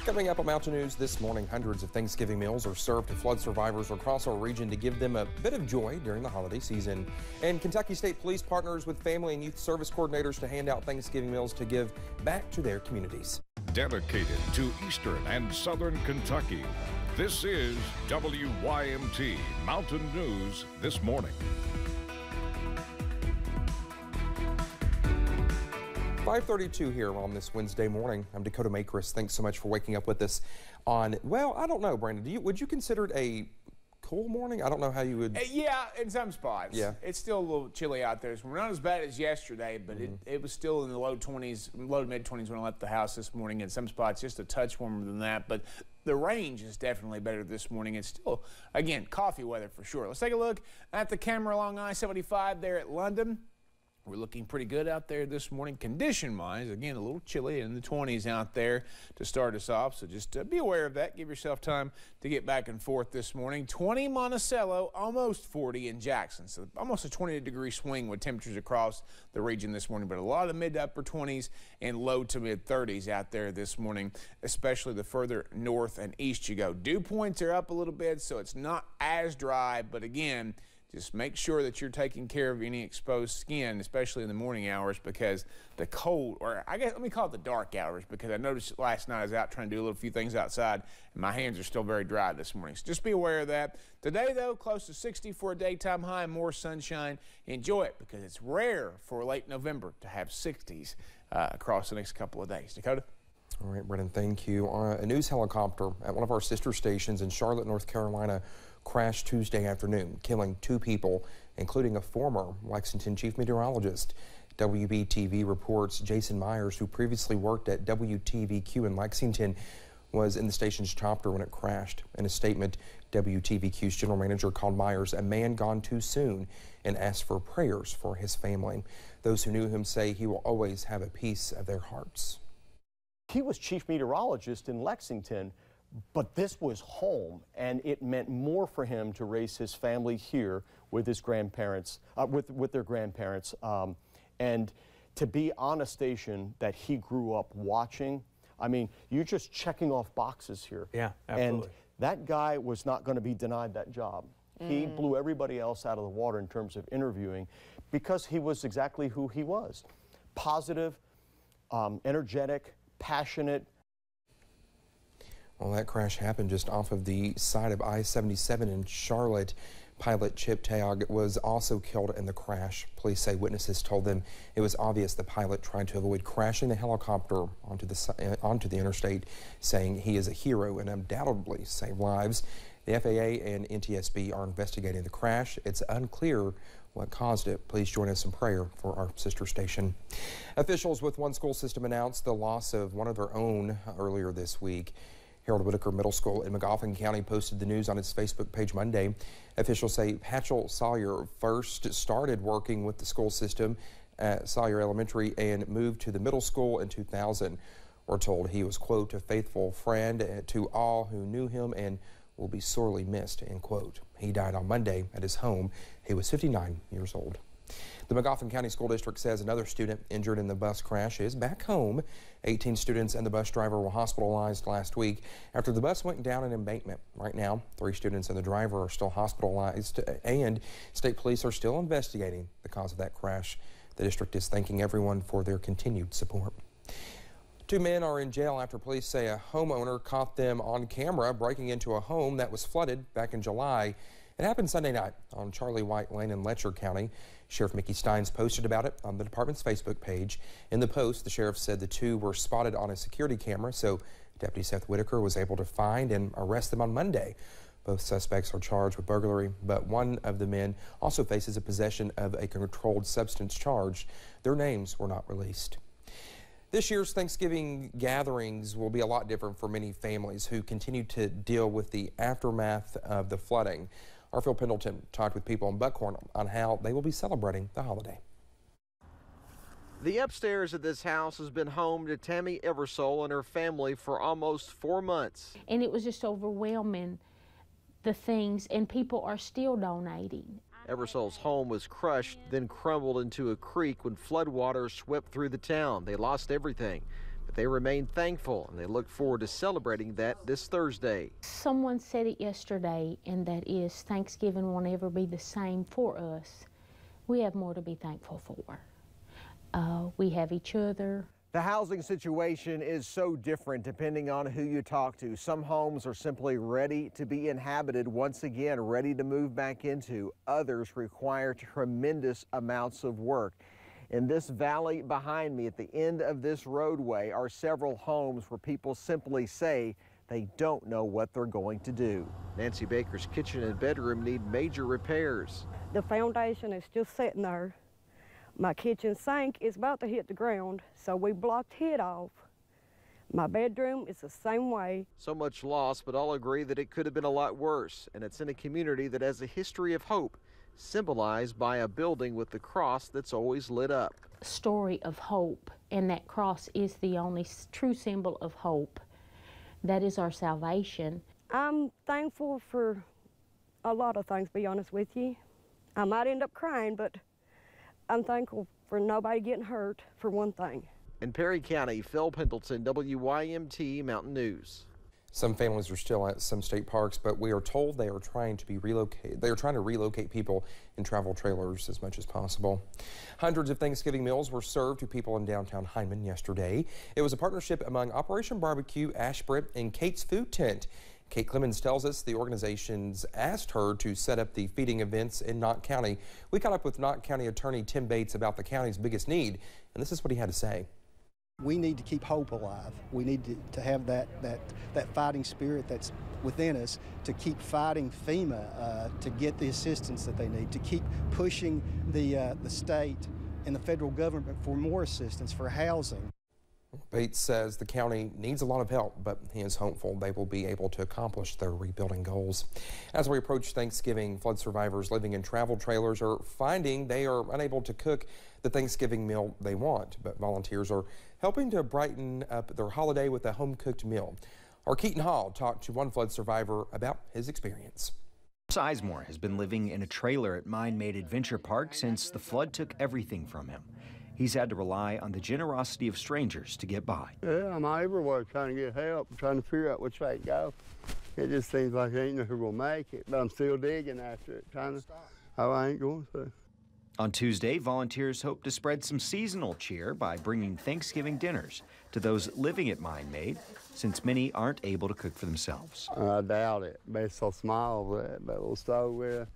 Coming up on Mountain News this morning, hundreds of Thanksgiving meals are served to flood survivors across our region to give them a bit of joy during the holiday season. And Kentucky State Police partners with family and youth service coordinators to hand out Thanksgiving meals to give back to their communities. Dedicated to Eastern and Southern Kentucky, this is WYMT Mountain News this morning. 5:32 here on this Wednesday morning. I'm Dakota Makris. Thanks so much for waking up with us on, well, I don't know, Brandon, would you consider it a cool morning? I don't know how you would. Yeah, in some spots. Yeah. It's still a little chilly out there. So we're not as bad as yesterday, but it was still in the low 20s, low to mid 20s when I left the house this morning. In some spots, just a touch warmer than that. But the range is definitely better this morning. It's still, again, coffee weather for sure. Let's take a look at the camera along I-75 there at London. We're looking pretty good out there this morning. Condition-wise, again, a little chilly in the 20s out there to start us off. So just be aware of that. Give yourself time to get back and forth this morning. 20 Monticello, almost 40 in Jackson. So almost a 20-degree swing with temperatures across the region this morning. But a lot of mid to upper 20s and low to mid 30s out there this morning, especially the further north and east you go. Dew points are up a little bit, so it's not as dry. But again, just make sure that you're taking care of any exposed skin, especially in the morning hours, because the cold, or I guess let me call it the dark hours, because I noticed last night I was out trying to do a few things outside, and my hands are still very dry this morning. So just be aware of that. Today, though, close to 60 for a daytime high, more sunshine. Enjoy it, because it's rare for late November to have 60s across the next couple of days. Dakota? All right, Brennan, thank you. A news helicopter at one of our sister stations in Charlotte, North Carolina, crashed Tuesday afternoon, killing 2 people, including a former Lexington chief meteorologist. WBTV reports Jason Myers, who previously worked at WTVQ in Lexington, was in the station's chopper when it crashed. In a statement, WTVQ's general manager called Myers a man gone too soon and asked for prayers for his family. Those who knew him say he will always have a piece of their hearts. He was chief meteorologist in Lexington, but this was home, and it meant more for him to raise his family here with his grandparents, with their grandparents, and to be on a station that he grew up watching. I mean, you're just checking off boxes here. Yeah, absolutely. And that guy was not going to be denied that job. He blew everybody else out of the water in terms of interviewing, because he was exactly who he was. Positive, energetic, passionate. Well, that crash happened just off of the side of I-77 in Charlotte. Pilot Chip Teague was also killed in the crash. Police say witnesses told them it was obvious the pilot tried to avoid crashing the helicopter onto the interstate, saying he is a hero and undoubtedly saved lives. The FAA and NTSB are investigating the crash. It's unclear what caused it. Please join us in prayer for our sister station. Officials with one school system announced the loss of one of their own earlier this week. Harold Whitaker Middle School in Magoffin County posted the news on its Facebook page Monday. Officials say Patchell Sawyer first started working with the school system at Sawyer Elementary and moved to the middle school in 2000. We're told he was, quote, a faithful friend to all who knew him and will be sorely missed, end quote. He died on Monday at his home. He was 59 years old. The Magoffin County School District says another student injured in the bus crash is back home. 18 students and the bus driver were hospitalized last week after the bus went down an embankment. Right now, 3 students and the driver are still hospitalized, and state police are still investigating the cause of that crash. The district is thanking everyone for their continued support. 2 men are in jail after police say a homeowner caught them on camera breaking into a home that was flooded back in July. It happened Sunday night on Charlie White Lane in Letcher County. Sheriff Mickey Steins posted about it on the department's Facebook page. In the post, the sheriff said the 2 were spotted on a security camera, so Deputy Seth Whitaker was able to find and arrest them on Monday. Both suspects are charged with burglary, but one of the men also faces a possession of a controlled substance charge. Their names were not released. This year's Thanksgiving gatherings will be a lot different for many families who continue to deal with the aftermath of the flooding. Our Phil Pendleton talked with people in Buckhorn on how they will be celebrating the holiday. The upstairs of this house has been home to Tammy Eversole and her family for almost 4 months. And it was just overwhelming, the things, and people are still donating. Eversole's home was crushed, then crumbled into a creek when floodwaters swept through the town. They lost everything. they remain thankful and they look forward to celebrating that this Thursday. Someone said it yesterday, and that is Thanksgiving won't ever be the same for us. We have more to be thankful for. We have each other. The housing situation is so different depending on who you talk to. Some homes are simply ready to be inhabited once again, ready to move back into. Others require tremendous amounts of work. In this valley behind me at the end of this roadway are several homes where people simply say they don't know what they're going to do. Nancy Baker's kitchen and bedroom need major repairs. The foundation is just sitting there. My kitchen sink is about to hit the ground, so we blocked it off. My bedroom is the same way. So much loss, but all agree that it could have been a lot worse, and it's in a community that has a history of hope, symbolized by a building with the cross that's always lit up. Story of hope, and that cross is the only true symbol of hope. That is our salvation. I'm thankful for a lot of things, to be honest with you. I might end up crying, but I'm thankful for nobody getting hurt, for one thing. In Perry County, Phil Pendleton, WYMT Mountain News. Some families are still at some state parks, but we are told they are trying to relocate people in travel trailers as much as possible. Hundreds of Thanksgiving meals were served to people in downtown Hindman yesterday. It was a partnership among Operation Barbecue, Ashbrook, and Kate's Food Tent. Kate Clemens tells us the organizations asked her to set up the feeding events in Knott County. We caught up with Knott County Attorney Tim Bates about the county's biggest need, and this is what he had to say. We need to keep hope alive. We need to have that fighting spirit that's within us to keep fighting FEMA to get the assistance that they need, to keep pushing the state and the federal government for more assistance for housing. Bates says the county needs a lot of help, but he is hopeful they will be able to accomplish their rebuilding goals. As we approach Thanksgiving, flood survivors living in travel trailers are finding they are unable to cook the Thanksgiving meal they want, but volunteers are helping to brighten up their holiday with a home-cooked meal. Our Keaton Hall talked to one flood survivor about his experience. Sizemore has been living in a trailer at Mind Made Adventure Park since the flood took everything from him. He's had to rely on the generosity of strangers to get by. Yeah, I'm everywhere trying to get help, trying to figure out which way to go. It just seems like I ain't never gonna make it, but I'm still digging after it, trying to. Oh, I ain't going to. On Tuesday, volunteers hope to spread some seasonal cheer by bringing Thanksgiving dinners to those living at Mind Made, since many aren't able to cook for themselves. I doubt it. Based so small, that little stove there.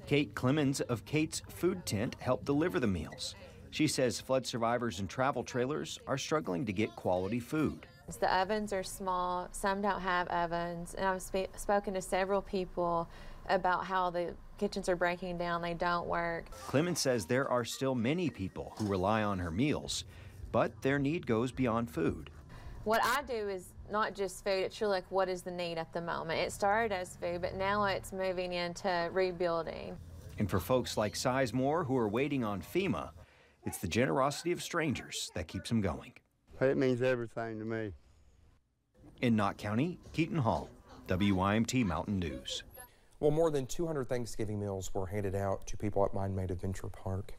Kate Clemens of Kate's Food Tent helped deliver the meals. She says flood survivors in travel trailers are struggling to get quality food. The ovens are small, some don't have ovens, and I've spoken to several people about how the kitchens are breaking down, they don't work. Clemens says there are still many people who rely on her meals, but their need goes beyond food. What I do is not just food, it's really like what is the need at the moment. It started as food, but now it's moving into rebuilding. And for folks like Sizemore who are waiting on FEMA, it's the generosity of strangers that keeps them going. It means everything to me. In Knott County, Keaton Hall, WYMT Mountain News. Well, more than 200 Thanksgiving meals were handed out to people at Mind Made Adventure Park.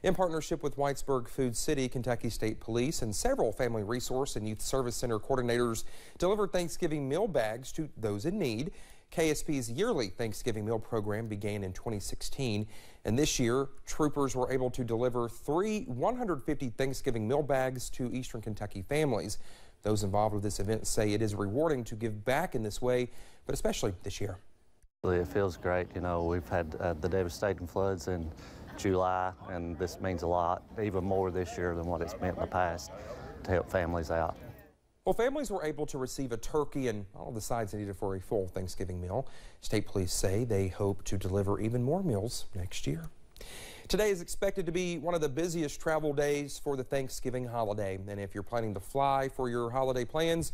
In partnership with Whitesburg Food City, Kentucky State Police, and several Family Resource and Youth Service Center coordinators delivered Thanksgiving meal bags to those in need. KSP's yearly Thanksgiving meal program began in 2016, and this year, troopers were able to deliver 150 Thanksgiving meal bags to Eastern Kentucky families. Those involved with this event say it is rewarding to give back in this way, but especially this year. It feels great. You know, we've had the devastating floods in July, and this means a lot, even more this year than what it's meant in the past, to help families out. Well, families were able to receive a turkey and all of the sides needed for a full Thanksgiving meal. State police say they hope to deliver even more meals next year. Today is expected to be one of the busiest travel days for the Thanksgiving holiday. And if you're planning to fly for your holiday plans,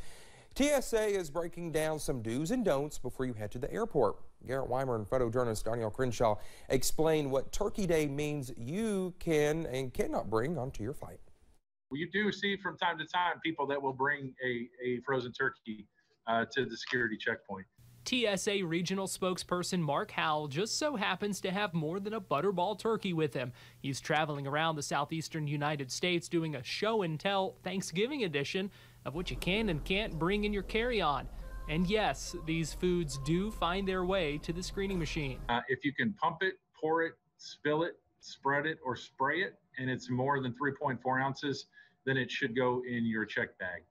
TSA is breaking down some do's and don'ts before you head to the airport. Garrett Weimer and photojournalist Danielle Crenshaw explain what Turkey Day means you can and cannot bring onto your flight. You do see from time to time people that will bring a frozen turkey to the security checkpoint. TSA regional spokesperson Mark Howell just so happens to have more than a Butterball turkey with him. He's traveling around the southeastern United States doing a show and tell Thanksgiving edition of what you can and can't bring in your carry-on. And yes, these foods do find their way to the screening machine. If you can pump it, pour it, spill it, spread it, or spray it, and it's more than 3.4 ounces, then it should go in your check bag.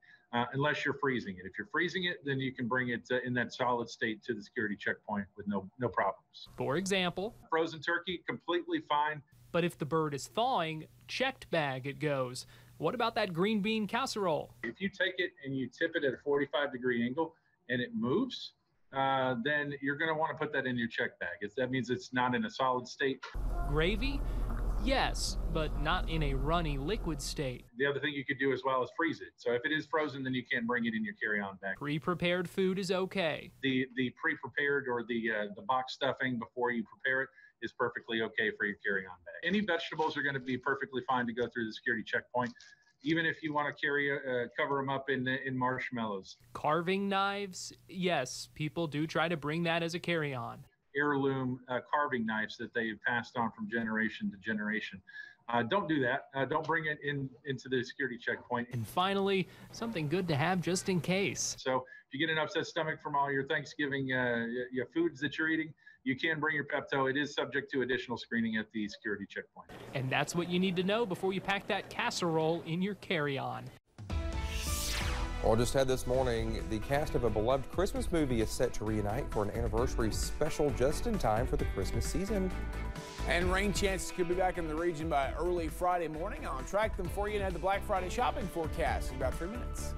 Unless you're freezing it. If you're freezing it, then you can bring it in that solid state to the security checkpoint with no problems. For example, frozen turkey, completely fine. But if the bird is thawing, checked bag it goes. What about that green bean casserole? If you take it and you tip it at a 45-degree angle and it moves, then you're going to want to put that in your check bag. That means it's not in a solid state. Gravy? Yes, but not in a runny liquid state. The other thing you could do as well is freeze it. So if it is frozen, then you can't bring it in your carry-on bag. Pre-prepared food is okay. The pre-prepared or the box stuffing before you prepare it is perfectly okay for your carry-on bag. Any vegetables are going to be perfectly fine to go through the security checkpoint, even if you want to cover them up in marshmallows. Carving knives? Yes, people do try to bring that as a carry-on. Heirloom carving knives that they've passed on from generation to generation. Don't do that. Don't bring it into the security checkpoint. And finally, something good to have just in case. So if you get an upset stomach from all your Thanksgiving your foods that you're eating, you can bring your Pepto. It is subject to additional screening at the security checkpoint. And that's what you need to know before you pack that casserole in your carry-on. Well, just had this morning, the cast of a beloved Christmas movie is set to reunite for an anniversary special just in time for the Christmas season. And rain chances could be back in the region by early Friday morning. I'll track them for you and have the Black Friday shopping forecast in about 3 minutes.